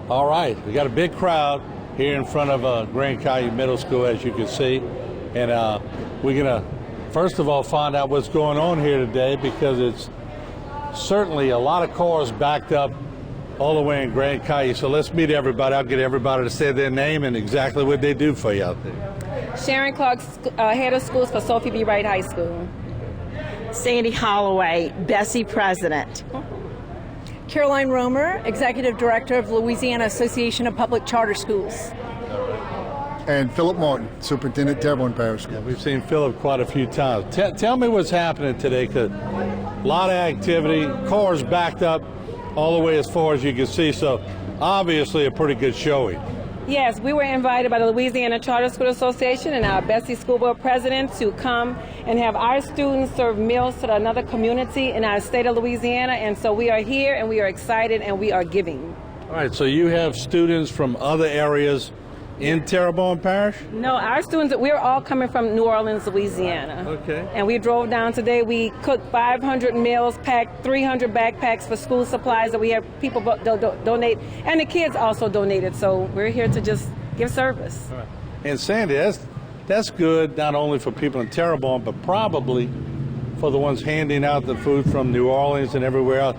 All right, we got a big crowd here in front of Grand Caillou Middle School, as you can see. And we're going to, first of all, find out what's going on here today, because it's certainly a lot of cars backed up all the way in Grand Caillou. So let's meet everybody. I'll get everybody to say their name and exactly what they do for you out there. Sharon Clark, head of schools for Sophie B. Wright High School. Sandy Holloway, Bessie President. Caroline Romer, Executive Director of Louisiana Association of Public Charter Schools. And Philip Martin, Superintendent, Terrebonne Parish School. Yeah, we've seen Philip quite a few times. Tell me what's happening today, because a lot of activity, cars backed up all the way as far as you can see, so obviously a pretty good showing. Yes, we were invited by the Louisiana Charter School Association and our Bessie School Board President to come and have our students serve meals to another community in our state of Louisiana, and so we are here and we are excited and we are giving. All right, so you have students from other areas in Terrebonne Parish? No, our students, we're all coming from New Orleans, Louisiana. Okay. And we drove down today. We cooked 500 meals, packed 300 backpacks for school supplies that we have people donate, and the kids also donated. So we're here to just give service. All right. And Sandy, that's good not only for people in Terrebonne, but probably for the ones handing out the food from New Orleans and everywhere else.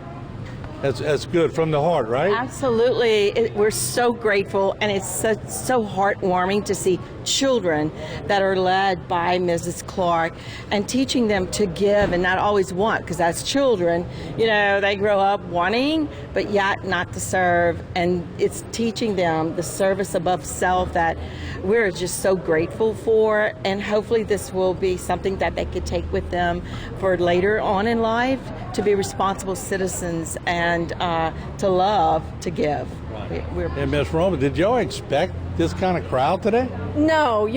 That's good from the heart, right? Absolutely. We're so grateful, and it's so heartwarming to see children that are led by Mrs. Clark and teaching them to give and not always want, because as children, they grow up wanting, but yet not to serve. And it's teaching them the service above self that we're just so grateful for. And hopefully this will be something that they could take with them for later on in life, to be responsible citizens and to love, to give. Right. And Ms. Roman, did y'all expect this kind of crowd today? No,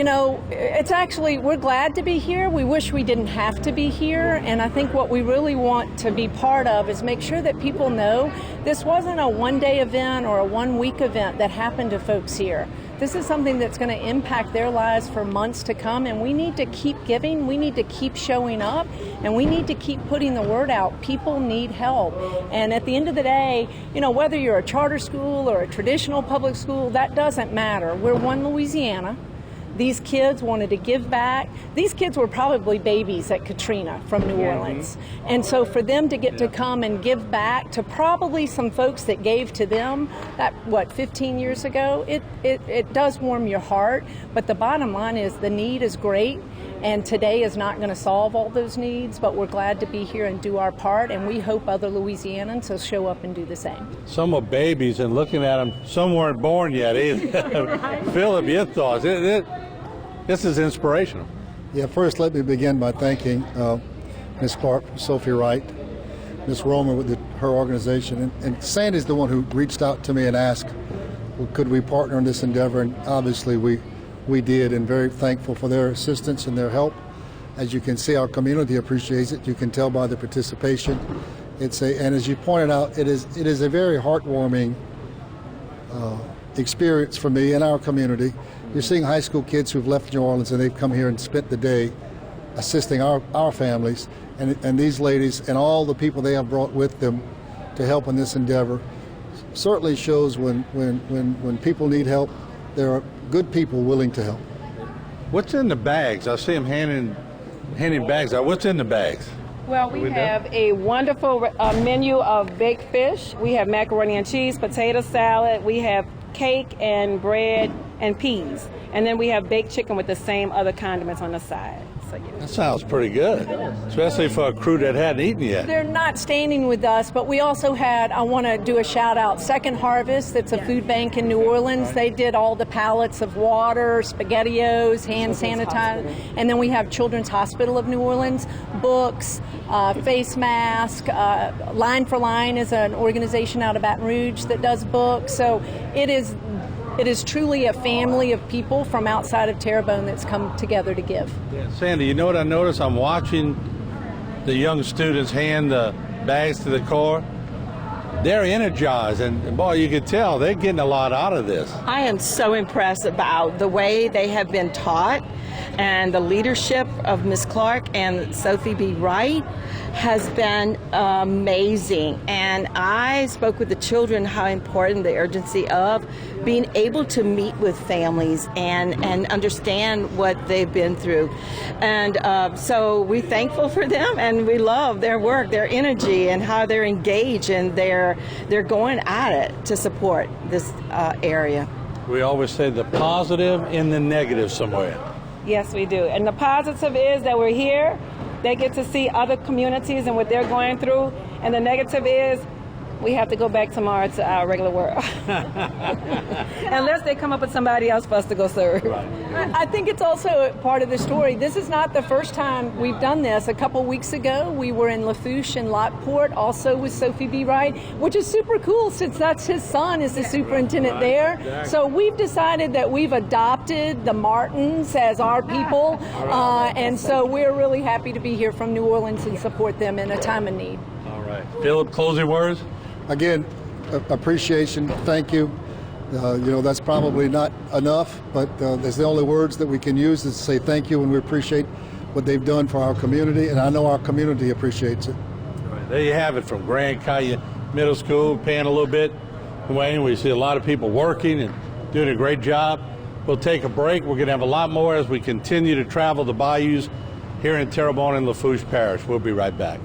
it's actually, we're glad to be here. We wish we didn't have to be here. And I think what we really want to be part of is make sure that people know this wasn't a one-day event or a one-week event that happened to folks here. This is something that's going to impact their lives for months to come, and we need to keep giving, we need to keep showing up, and we need to keep putting the word out. People need help. And at the end of the day, whether you're a charter school or a traditional public school, that doesn't matter. We're one Louisiana. These kids wanted to give back. These kids were probably babies at Katrina from New Orleans. And so for them to get to come and give back to probably some folks that gave to them, 15 years ago, it does warm your heart. But the bottom line is the need is great. And today is not going to solve all those needs, but we're glad to be here and do our part, and we hope other Louisianans will show up and do the same. Some are babies, and looking at them, some weren't born yet either. Philip, your thoughts? This is inspirational. Yeah, first let me begin by thanking Ms. Clark, Sophie Wright, Ms. Romer with her organization, and Sandy's the one who reached out to me and asked, well, could we partner in this endeavor, and obviously we did, and very thankful for their assistance and their help. As you can see, our community appreciates it. You can tell by the participation. And as you pointed out, it is a very heartwarming experience for me and our community. You're seeing high school kids who've left New Orleans and they've come here and spent the day assisting our families, and these ladies and all the people they have brought with them to help in this endeavor certainly shows when people need help, there are good people willing to help. What's in the bags? I see them handing bags out. What's in the bags? Well, we have a wonderful menu of baked fish. We have macaroni and cheese, potato salad. We have cake and bread and peas. And then we have baked chicken with the same other condiments on the side. So, yeah. That sounds pretty good, especially for a crew that hadn't eaten yet. They're not standing with us, but we also had, I want to do a shout out, Second Harvest, that's a food bank in New Orleans. They did all the pallets of water, SpaghettiOs, hand sanitizer, and then we have Children's Hospital of New Orleans, books, face mask, Line for Line is an organization out of Baton Rouge that does books. So it is truly a family of people from outside of Terrebonne that's come together to give. Yeah, Sandy, you know what I noticed? I'm watching the young students hand the bags to the car. They're energized, and boy, you can tell they're getting a lot out of this. I am so impressed about the way they have been taught And the leadership of Ms. Clark and Sophie B. Wright has been amazing. And I spoke with the children how important the urgency of being able to meet with families and understand what they've been through. And so we're thankful for them, and we love their work, their energy, and how they're engaged, and they're going at it to support this area. We always say the positive in the negative somewhere. Yes, we do. And the positive is that we're here. They get to see other communities and what they're going through. And the negative is we have to go back tomorrow to our regular world. Unless they come up with somebody else for us to go serve. Right. I think it's also part of the story. This is not the first time we've done this. A couple weeks ago, we were in Lafourche and Lockport, also with Sophie B. Wright, which is super cool since that's his son is the superintendent there. Exactly. So we've decided that we've adopted the Martins as our people, and so we're really happy to be here from New Orleans and support them in a time of need. All right. Philip, closing words? Again, appreciation, thank you. That's probably not enough, but there's the only words that we can use is to say thank you, and we appreciate what they've done for our community, and I know our community appreciates it. All right. There you have it from Grand Caillou Middle School, paying a little bit. Wayne, we see a lot of people working and doing a great job. We'll take a break. We're going to have a lot more as we continue to travel the bayous here in Terrebonne and Lafourche Parish. We'll be right back.